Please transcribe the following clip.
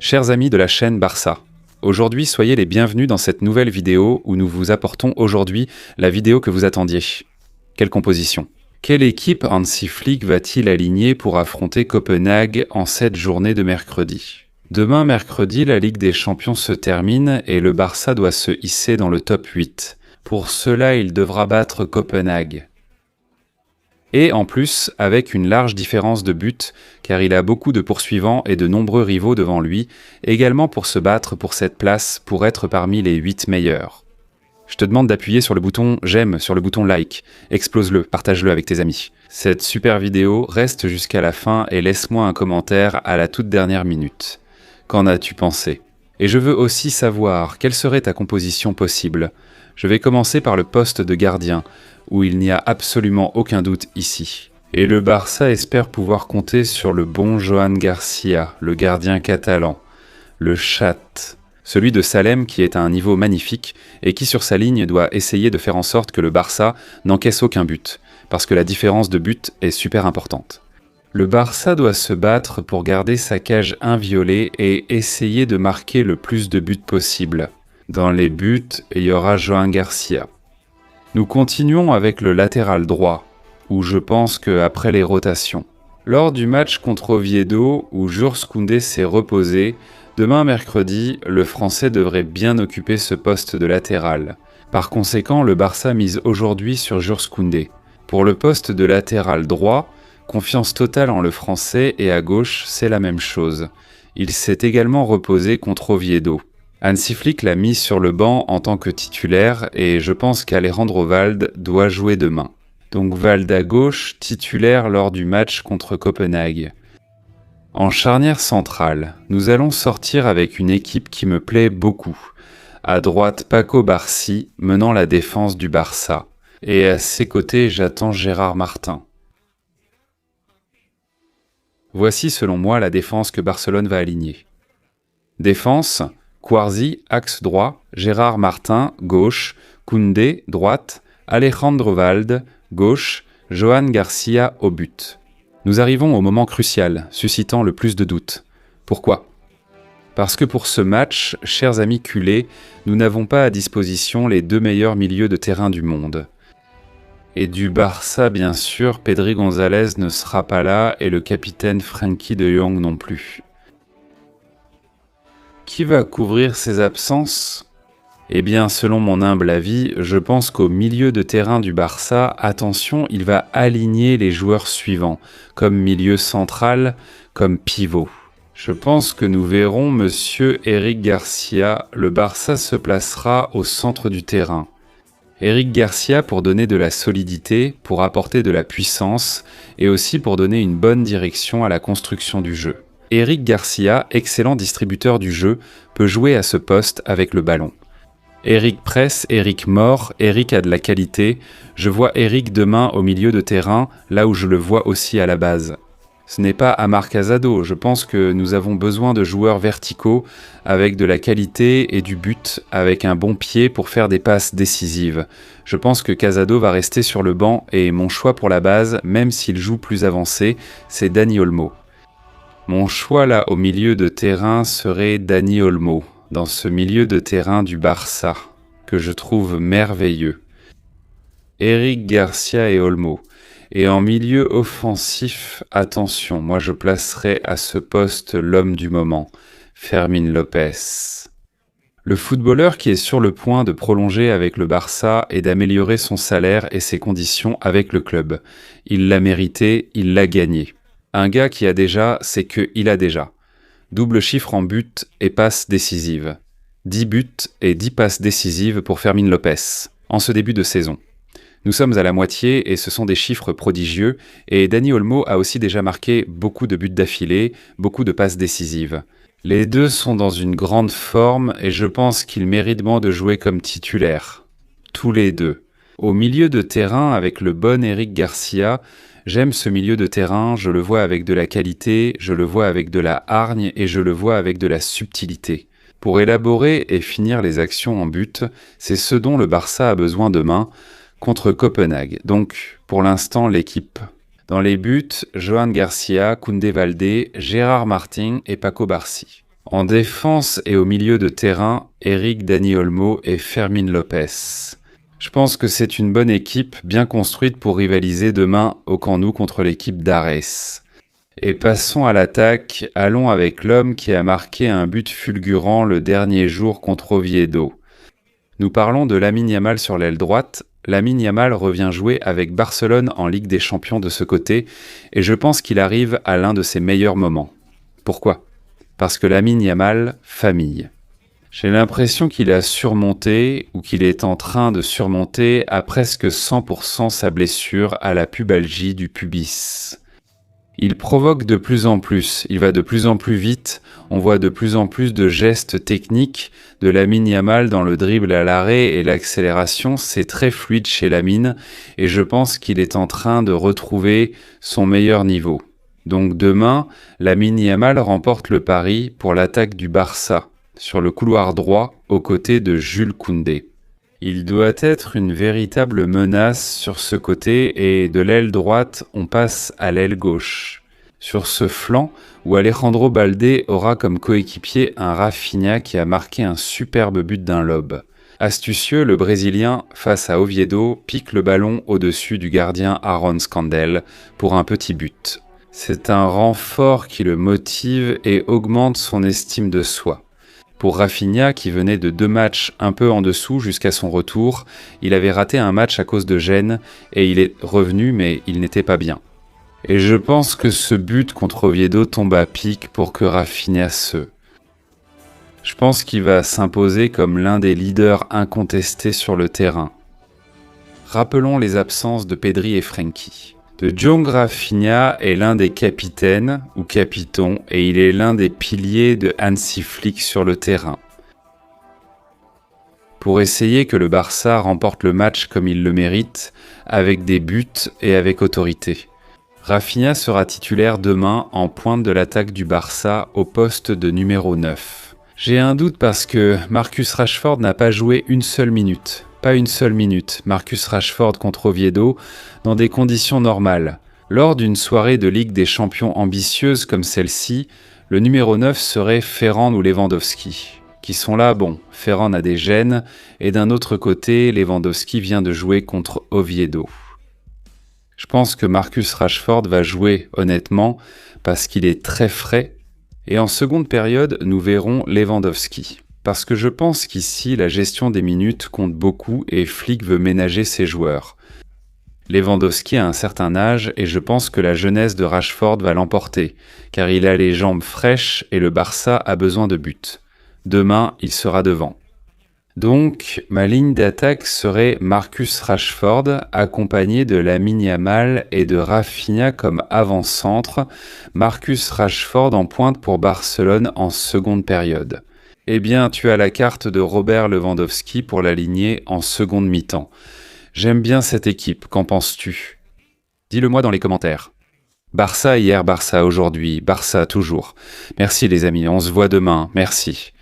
Chers amis de la chaîne Barça, aujourd'hui soyez les bienvenus dans cette nouvelle vidéo où nous vous apportons aujourd'hui la vidéo que vous attendiez. Quelle composition? Quelle équipe Hansi Flick va-t-il aligner pour affronter Copenhague en cette journée de mercredi? Demain mercredi, la Ligue des Champions se termine et le Barça doit se hisser dans le top 8. Pour cela, il devra battre Copenhague. Et en plus, avec une large différence de but, car il a beaucoup de poursuivants et de nombreux rivaux devant lui, également pour se battre pour cette place, pour être parmi les 8 meilleurs. Je te demande d'appuyer sur le bouton j'aime, sur le bouton like, explose-le, partage-le avec tes amis. Cette super vidéo, reste jusqu'à la fin et laisse-moi un commentaire à la toute dernière minute. Qu'en as-tu pensé? Et je veux aussi savoir quelle serait ta composition possible. Je vais commencer par le poste de gardien, où il n'y a absolument aucun doute ici. Et le Barça espère pouvoir compter sur le bon Joan Garcia, le gardien catalan, le chat, celui de Salem qui est à un niveau magnifique et qui sur sa ligne doit essayer de faire en sorte que le Barça n'encaisse aucun but, parce que la différence de but est super importante. Le Barça doit se battre pour garder sa cage inviolée et essayer de marquer le plus de buts possible. Dans les buts, il y aura Joan Garcia. Nous continuons avec le latéral droit, où je pense qu'après les rotations. Lors du match contre Oviedo, où Jules Koundé s'est reposé, demain mercredi, le Français devrait bien occuper ce poste de latéral. Par conséquent, le Barça mise aujourd'hui sur Jules Koundé. Pour le poste de latéral droit, confiance totale en le Français et à gauche, c'est la même chose. Il s'est également reposé contre Oviedo. Hansi Flick l'a mis sur le banc en tant que titulaire et je pense qu'Alejandro Valde doit jouer demain. Donc Valde à gauche, titulaire lors du match contre Copenhague. En charnière centrale, nous allons sortir avec une équipe qui me plaît beaucoup. À droite, Paco Barsi menant la défense du Barça. Et à ses côtés, j'attends Gérard Martin. Voici selon moi la défense que Barcelone va aligner. Défense, Kouarzi, axe droit, Gérard Martin, gauche, Koundé, droite, Alejandro Valde, gauche, Joan Garcia au but. Nous arrivons au moment crucial, suscitant le plus de doutes. Pourquoi? Parce que pour ce match, chers amis culés, nous n'avons pas à disposition les 2 meilleurs milieux de terrain du monde. Et du Barça, bien sûr, Pedri González ne sera pas là et le capitaine Frenkie de Jong non plus. Qui va couvrir ces absences? Eh bien, selon mon humble avis, je pense qu'au milieu de terrain du Barça, attention, il va aligner les joueurs suivants, comme milieu central, comme pivot. Je pense que nous verrons Monsieur Eric Garcia, le Barça se placera au centre du terrain. Eric Garcia pour donner de la solidité, pour apporter de la puissance et aussi pour donner une bonne direction à la construction du jeu. Eric Garcia, excellent distributeur du jeu, peut jouer à ce poste avec le ballon. Eric presse, Eric mord, Eric a de la qualité. Je vois Eric demain au milieu de terrain, là où je le vois aussi à la base. Ce n'est pas Amar Casado, je pense que nous avons besoin de joueurs verticaux avec de la qualité et du but, avec un bon pied pour faire des passes décisives. Je pense que Casado va rester sur le banc et mon choix pour la base, même s'il joue plus avancé, c'est Dani Olmo. Mon choix là au milieu de terrain serait Dani Olmo, dans ce milieu de terrain du Barça, que je trouve merveilleux. Eric Garcia et Olmo. Et en milieu offensif, attention, moi je placerai à ce poste l'homme du moment, Fermín López. Le footballeur qui est sur le point de prolonger avec le Barça et d'améliorer son salaire et ses conditions avec le club. Il l'a mérité, il l'a gagné. Un gars qui a déjà, c'est qu'il a déjà. Double chiffre en buts et passes décisives. 10 buts et 10 passes décisives pour Fermín López, en ce début de saison. Nous sommes à la moitié et ce sont des chiffres prodigieux et Dani Olmo a aussi déjà marqué beaucoup de buts d'affilée, beaucoup de passes décisives. Les deux sont dans une grande forme et je pense qu'ils méritent de jouer comme titulaires. Tous les deux. Au milieu de terrain avec le bon Eric Garcia, j'aime ce milieu de terrain, je le vois avec de la qualité, je le vois avec de la hargne et je le vois avec de la subtilité. Pour élaborer et finir les actions en but, c'est ce dont le Barça a besoin demain, contre Copenhague. Donc, pour l'instant, l'équipe. Dans les buts, Joan Garcia, Koundé Valdé, Gérard Martin et Paco Barsi. En défense et au milieu de terrain, Eric Dani Olmo et Fermín López. Je pense que c'est une bonne équipe, bien construite pour rivaliser demain au Camp Nou contre l'équipe d'Ares. Et passons à l'attaque, allons avec l'homme qui a marqué un but fulgurant le dernier jour contre Oviedo. Nous parlons de Lamine Yamal sur l'aile droite. Lamine Yamal revient jouer avec Barcelone en Ligue des Champions de ce côté, et je pense qu'il arrive à l'un de ses meilleurs moments. Pourquoi ? Parce que Lamine Yamal, famille. J'ai l'impression qu'il a surmonté, ou qu'il est en train de surmonter à presque 100% sa blessure à la pubalgie du pubis. Il provoque de plus en plus, il va de plus en plus vite, on voit de plus en plus de gestes techniques de Lamine Yamal dans le dribble à l'arrêt et l'accélération, c'est très fluide chez Lamine et je pense qu'il est en train de retrouver son meilleur niveau. Donc demain, Lamine Yamal remporte le pari pour l'attaque du Barça, sur le couloir droit, aux côtés de Jules Koundé. Il doit être une véritable menace sur ce côté et de l'aile droite, on passe à l'aile gauche. Sur ce flanc, où Alejandro Balde aura comme coéquipier un Rafinha qui a marqué un superbe but d'un lob. Astucieux, le Brésilien, face à Oviedo, pique le ballon au-dessus du gardien Aaron Scandell pour un petit but. C'est un renfort qui le motive et augmente son estime de soi. Pour Rafinha, qui venait de 2 matchs un peu en dessous jusqu'à son retour, il avait raté un match à cause de gêne et il est revenu mais il n'était pas bien. Et je pense que ce but contre Oviedo tombe à pic pour que Rafinha Je pense qu'il va s'imposer comme l'un des leaders incontestés sur le terrain. Rappelons les absences de Pedri et Frenkie. De Jong Rafinha est l'un des capitaines ou capitons et il est l'un des piliers de Hansi Flick sur le terrain. Pour essayer que le Barça remporte le match comme il le mérite, avec des buts et avec autorité. Rafinha sera titulaire demain en pointe de l'attaque du Barça au poste de numéro 9. J'ai un doute parce que Marcus Rashford n'a pas joué une seule minute. Pas une seule minute, Marcus Rashford contre Oviedo, dans des conditions normales. Lors d'une soirée de Ligue des Champions ambitieuse comme celle-ci, le numéro 9 serait Ferran ou Lewandowski. Qui sont là, bon, Ferran a des gènes, et d'un autre côté, Lewandowski vient de jouer contre Oviedo. Je pense que Marcus Rashford va jouer, honnêtement, parce qu'il est très frais, et en seconde période, nous verrons Lewandowski. Parce que je pense qu'ici, la gestion des minutes compte beaucoup et Flick veut ménager ses joueurs. Lewandowski a un certain âge et je pense que la jeunesse de Rashford va l'emporter, car il a les jambes fraîches et le Barça a besoin de buts. Demain, il sera devant. Donc, ma ligne d'attaque serait Marcus Rashford, accompagné de Lamine Yamal et de Rafinha comme avant-centre, Marcus Rashford en pointe pour Barcelone en seconde période. Eh bien, tu as la carte de Robert Lewandowski pour l'aligner en seconde mi-temps. J'aime bien cette équipe, qu'en penses-tu ? Dis-le-moi dans les commentaires. Barça hier, Barça aujourd'hui, Barça toujours. Merci les amis, on se voit demain, merci.